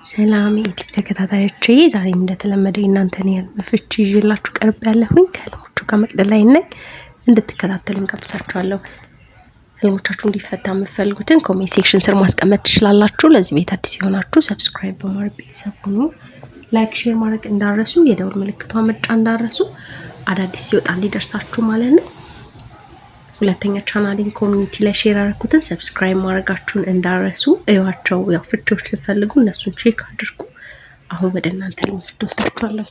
ሰላም የዩቲዩብ ተከታታዮቼ ዛሬም እንደተለመደው እናንተን ያልመፍች ይዤላችሁ ቀርብ ያለሁኝ ከህልሞቹ ጋር መቅደላይ ነኝ። እንድትከታተሉኝ ጋብዛችኋለሁ። ህልሞቻችሁ እንዲፈታ የምትፈልጉትን ኮሜንት ሴክሽን ስር ማስቀመጥ ትችላላችሁ። ለዚህ ቤት አዲስ የሆናችሁ ሰብስክራይብ በማድረግ ቤተሰብ ሁኑ። ላይክ ሼር ማድረግ እንዳረሱ፣ የደውል ምልክቷን መጫን እንዳረሱ፣ አዳዲስ ሲወጣ እንዲደርሳችሁ ማለት ነው። ሁለተኛ ቻናሌን ኮሚኒቲ ላይ ሼር አድርጉትን ሰብስክራይብ ማድረጋችሁን እንዳረሱ። እዩዋቸው። ያው ፍቾች ስትፈልጉ እነሱን ቼክ አድርጉ። አሁን ወደ እናንተ ልንፍት ወስዳችኋለሁ።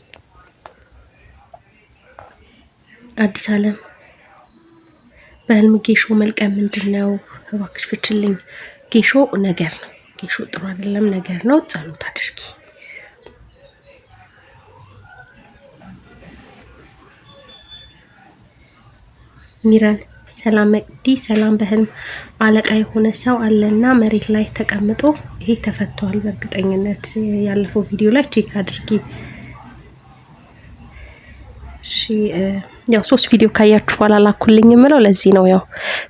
አዲስ አለም በህልም ጌሾ መልቀም ምንድነው? እባክሽ ፍችልኝ። ጌሾ ነገር ነው። ጌሾ ጥሩ አይደለም፣ ነገር ነው። ጸሎት አድርጊ። ሚራን ሰላም መቅዲ ሰላም። በህልም አለቃ የሆነ ሰው አለና መሬት ላይ ተቀምጦ ይሄ ተፈቷል በእርግጠኝነት። ያለፈው ቪዲዮ ላይ ቼክ አድርጊ። እሺ ያው 3 ቪዲዮ ካያችሁ በኋላ ላኩልኝ የምለው ለዚህ ነው፣ ያው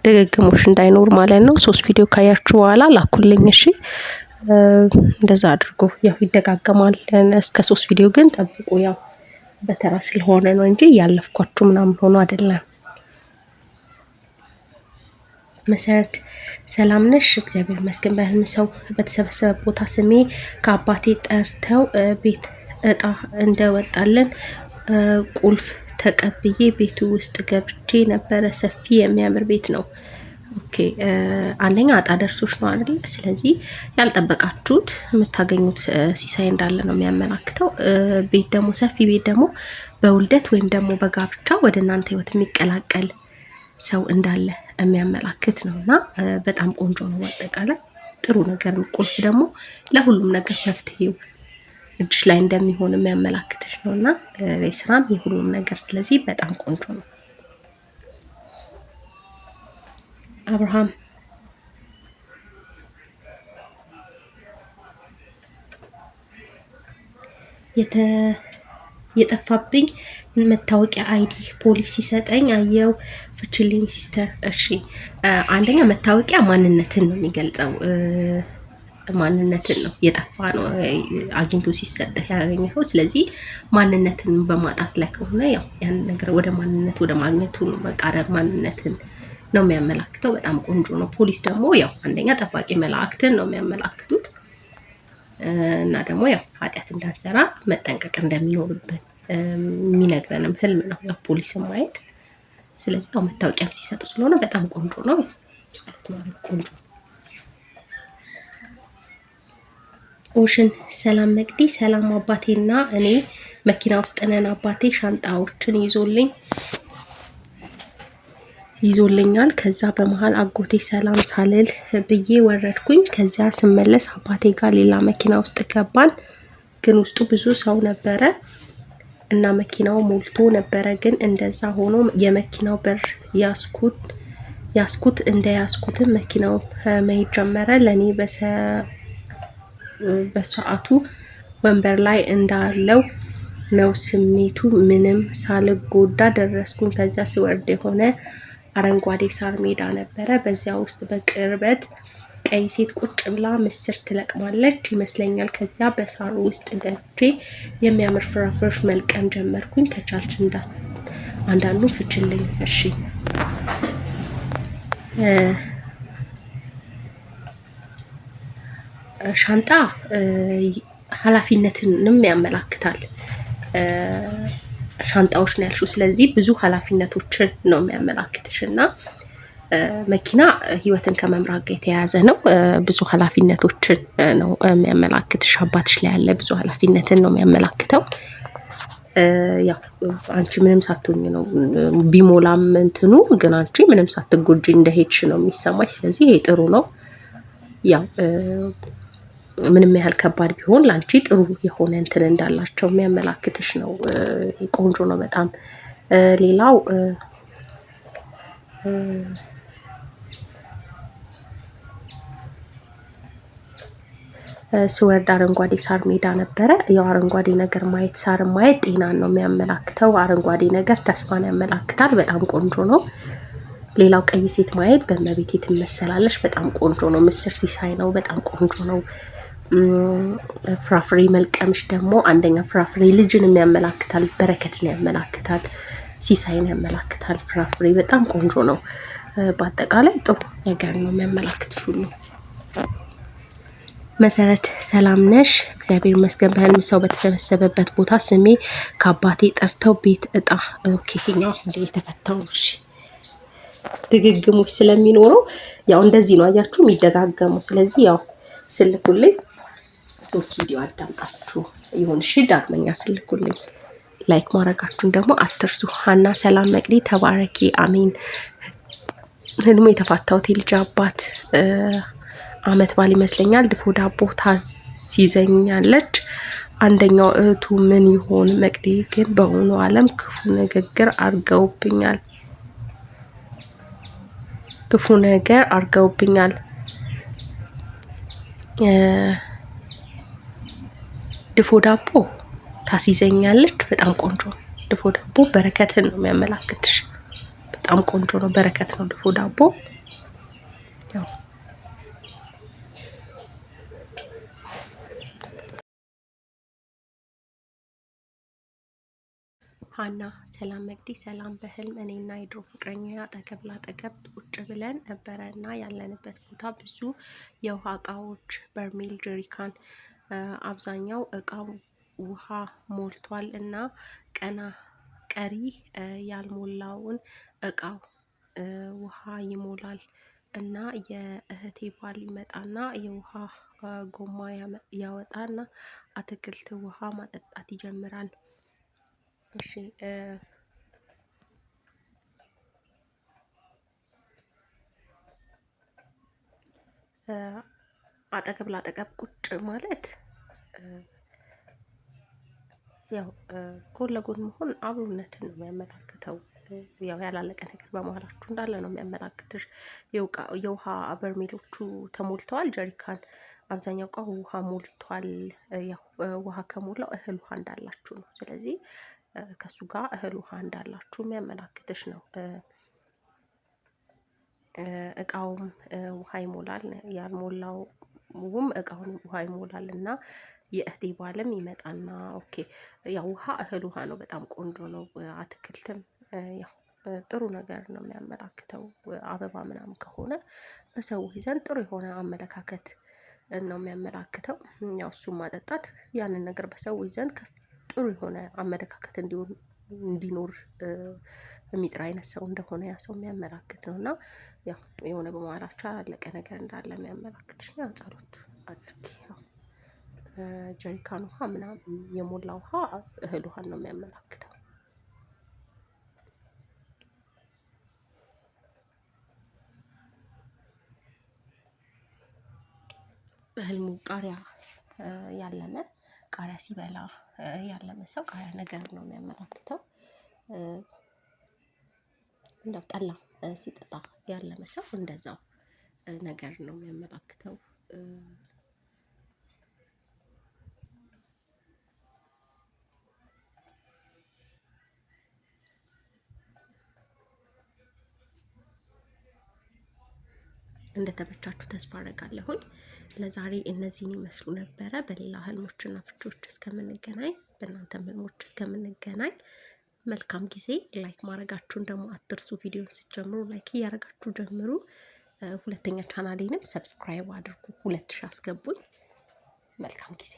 ድግግሞሽ እንዳይኖር ማለት ነው። 3 ቪዲዮ ካያችሁ በኋላ ላኩልኝ። እሺ እንደዛ አድርጎ ያው ይደጋገማል። እስከ 3 ቪዲዮ ግን ጠብቁ። ያው በተራ ስለሆነ ነው እንጂ ያለፍኳችሁ ምናምን ሆኖ አይደለም። መሰረት ሰላም ነሽ? እግዚአብሔር ይመስገን። በህልም ሰው በተሰበሰበ ቦታ ስሜ ከአባቴ ጠርተው ቤት እጣ እንደወጣለን ቁልፍ ተቀብዬ ቤቱ ውስጥ ገብቼ ነበረ። ሰፊ የሚያምር ቤት ነው። ኦኬ አንደኛ እጣ ደርሶች ነው አይደል? ስለዚህ ያልጠበቃችሁት የምታገኙት ሲሳይ እንዳለ ነው የሚያመላክተው። ቤት ደግሞ ሰፊ ቤት ደግሞ በውልደት ወይም ደግሞ በጋብቻ ወደ እናንተ ህይወት የሚቀላቀል ሰው እንዳለ የሚያመላክት ነውና በጣም ቆንጆ ነው። አጠቃላይ ጥሩ ነገር ነው። ቁልፍ ደግሞ ለሁሉም ነገር መፍትሄው እጅሽ ላይ እንደሚሆን የሚያመላክትሽ ነውና ለስራም የሁሉም ነገር፣ ስለዚህ በጣም ቆንጆ ነው። አብርሃም የጠፋብኝ መታወቂያ አይዲ ፖሊስ ሲሰጠኝ አየው። ፍችልኝ ሲስተር። እሺ አንደኛ መታወቂያ ማንነትን ነው የሚገልጸው። ማንነትን ነው የጠፋ ነው አግኝቶ ሲሰጥህ ያገኘኸው። ስለዚህ ማንነትን በማጣት ላይ ከሆነ ያው ያን ነገር ወደ ማንነት ወደ ማግኘቱ ነው መቃረብ፣ ማንነትን ነው የሚያመላክተው። በጣም ቆንጆ ነው። ፖሊስ ደግሞ ያው አንደኛ ጠባቂ መላእክትን ነው የሚያመላክቱት እና ደግሞ ያው ኃጢአት እንዳትሰራ መጠንቀቅ እንደሚኖርብን የሚነግረንም ህልም ነው ያው ፖሊስን ማየት። ስለዚህ ያው መታወቂያም ሲሰጡ ስለሆነ በጣም ቆንጆ ነው። ጸሎት ማለት ቆንጆ ነው። ኦሽን ሰላም መቅዲ ሰላም። አባቴና እኔ መኪና ውስጥ ነን። አባቴ ሻንጣዎችን ይዞልኛል። ከዛ በመሃል አጎቴ ሰላም ሳልል ብዬ ወረድኩኝ። ከዚያ ስመለስ አባቴ ጋር ሌላ መኪና ውስጥ ገባን። ግን ውስጡ ብዙ ሰው ነበረ እና መኪናው ሞልቶ ነበረ። ግን እንደዛ ሆኖ የመኪናው በር ያስኩት እንደያስኩትም መኪናው መሄድ ጀመረ። ለኔ በሰዓቱ ወንበር ላይ እንዳለው ነው ስሜቱ። ምንም ሳልጎዳ ደረስኩኝ። ከዛ ስወርድ የሆነ አረንጓዴ ሳር ሜዳ ነበረ። በዚያ ውስጥ በቅርበት ቀይ ሴት ቁጭ ብላ ምስር ትለቅማለች ይመስለኛል። ከዚያ በሳሩ ውስጥ ገብቼ የሚያምር ፍራፍሬዎች መልቀም ጀመርኩኝ። ከቻልች አንዳንዱ ፍችልኝ። እሺ ሻንጣ ኃላፊነትንም ያመላክታል። ሻንጣዎች ነው ያልሽው፣ ስለዚህ ብዙ ኃላፊነቶችን ነው የሚያመላክትሽ እና መኪና ህይወትን ከመምራት ጋር የተያያዘ ነው። ብዙ ኃላፊነቶችን ነው የሚያመላክትሽ። አባትሽ ላይ ያለ ብዙ ኃላፊነትን ነው የሚያመላክተው። ያው አንቺ ምንም ሳትሆኝ ነው ቢሞላም እንትኑ፣ ግን አንቺ ምንም ሳትጎጂ እንደሄድሽ ነው የሚሰማሽ። ስለዚህ ይሄ ጥሩ ነው። ያው ምንም ያህል ከባድ ቢሆን ላንቺ ጥሩ የሆነ እንትን እንዳላቸው የሚያመላክትሽ ነው። ይሄ ቆንጆ ነው በጣም። ሌላው ስወርድ አረንጓዴ ሳር ሜዳ ነበረ። ያው አረንጓዴ ነገር ማየት፣ ሳር ማየት ጤናን ነው የሚያመላክተው። አረንጓዴ ነገር ተስፋን ያመላክታል። በጣም ቆንጆ ነው። ሌላው ቀይ ሴት ማየት በእመቤቴ ትመሰላለች። በጣም ቆንጆ ነው። ምስር ሲሳይ ነው። በጣም ቆንጆ ነው። ፍራፍሬ መልቀምሽ ደግሞ አንደኛ ፍራፍሬ ልጅን ያመላክታል፣ በረከትን ያመላክታል፣ ሲሳይን ያመላክታል። ፍራፍሬ በጣም ቆንጆ ነው። በአጠቃላይ ጥሩ ነገር ነው የሚያመላክትሽ ሁሉ። መሰረት ሰላም ነሽ? እግዚአብሔር ይመስገን። በህልም ሰው በተሰበሰበበት ቦታ ስሜ ከአባቴ ጠርተው ቤት እጣ። ኦኬ ይሄኛው እንደ የተፈታው ነው። እሺ ድግግሞች ስለሚኖረው ያው እንደዚህ ነው አያችሁ የሚደጋገሙ። ስለዚህ ያው ስልኩልኝ 3 ቪዲዮ አዳምጣችሁ ይሁን እሺ። ዳግመኛ ስልኩልኝ ላይክ ማድረጋችሁን ደግሞ አትርሱ። ሀና ሰላም መቅዲ ተባረኪ አሜን። ህልሙ የተፋታሁት የልጅ አባት አመት ባል ይመስለኛል። ድፎ ዳቦ ታስይዘኛለች። አንደኛው እህቱ ምን ይሆን? መቅዲ ግን በሆኑ ዓለም ክፉ ንግግር አርገውብኛል፣ ክፉ ነገር አርገውብኛል። ድፎ ዳቦ ታስይዘኛለች። በጣም ቆንጆ ድፎ ዳቦ በረከትን ነው የሚያመላክትሽ። በጣም ቆንጆ ነው፣ በረከት ነው ድፎ ዳቦ። ያው ሀና ሰላም መቅዲ ሰላም። በህልም እኔና የድሮ ፍቅረኛ አጠገብ ላጠገብ ቁጭ ብለን ነበረ እና ያለንበት ቦታ ብዙ የውሃ እቃዎች፣ በርሜል፣ ጀሪካን፣ አብዛኛው እቃ ውሃ ሞልቷል እና ቀሪ ያልሞላውን እቃው ውሃ ይሞላል እና የእህቴ ባል ይመጣና የውሃ ጎማ ያወጣና አትክልት ውሃ ማጠጣት ይጀምራል። እሺ አጠገብ ላጠገብ ቁጭ ማለት ያው ጎን ለጎን መሆን አብሮነትን ነው የሚያመላክተው። ያው ያላለቀ ነገር በመሀላችሁ እንዳለ ነው የሚያመላክትሽ። የውሃ በርሜሎቹ ተሞልተዋል። ጀሪካን አብዛኛው እቃ ውሃ ሞልቷል። ያው ውሃ ከሞላው እህል ውሃ እንዳላችሁ ነው። ስለዚህ ከሱ ጋር እህል ውሃ እንዳላችሁ የሚያመላክትሽ ነው። እቃውም ውሃ ይሞላል፣ ያልሞላውም እቃውን ውሃ ይሞላል እና የእህቴ ባልም ይመጣና ኦኬ ያው ውሃ እህል ውሃ ነው። በጣም ቆንጆ ነው። አትክልትም ያው ጥሩ ነገር ነው የሚያመላክተው። አበባ ምናምን ከሆነ በሰዎች ዘንድ ጥሩ የሆነ አመለካከት ነው የሚያመላክተው። ያው እሱም ማጠጣት ያንን ነገር በሰዎች ዘንድ ጥሩ የሆነ አመለካከት እንዲኖር የሚጥር አይነት ሰው እንደሆነ ያ ሰው የሚያመላክት ነው እና ያው የሆነ በመሀላቸው ያላለቀ ነገር እንዳለ የሚያመላክትሽ ነው። ጸሎት አድርጊ። ያው ጀሪካን ውሃ ምናምን የሞላ ውሃ እህል ውሃን ነው የሚያመላክተው። በህልሙ ቃሪያ ያለመ ቃሪያ ሲበላ ያለመ ሰው ቃሪያ ነገር ነው የሚያመላክተው። እንደው ጠላ ሲጠጣ ያለመ ሰው እንደዛው ነገር ነው የሚያመላክተው። እንደተመቻችሁ ተስፋ አደርጋለሁኝ። ለዛሬ እነዚህን ይመስሉ ነበረ። በሌላ ህልሞችና ፍቾች እስከምንገናኝ፣ በእናንተም ህልሞች እስከምንገናኝ መልካም ጊዜ። ላይክ ማድረጋችሁን ደግሞ አትርሱ። ቪዲዮን ስትጀምሩ ላይክ እያደረጋችሁ ጀምሩ። ሁለተኛ ቻናሌንም ሰብስክራይብ አድርጉ። 2000 አስገቡኝ። መልካም ጊዜ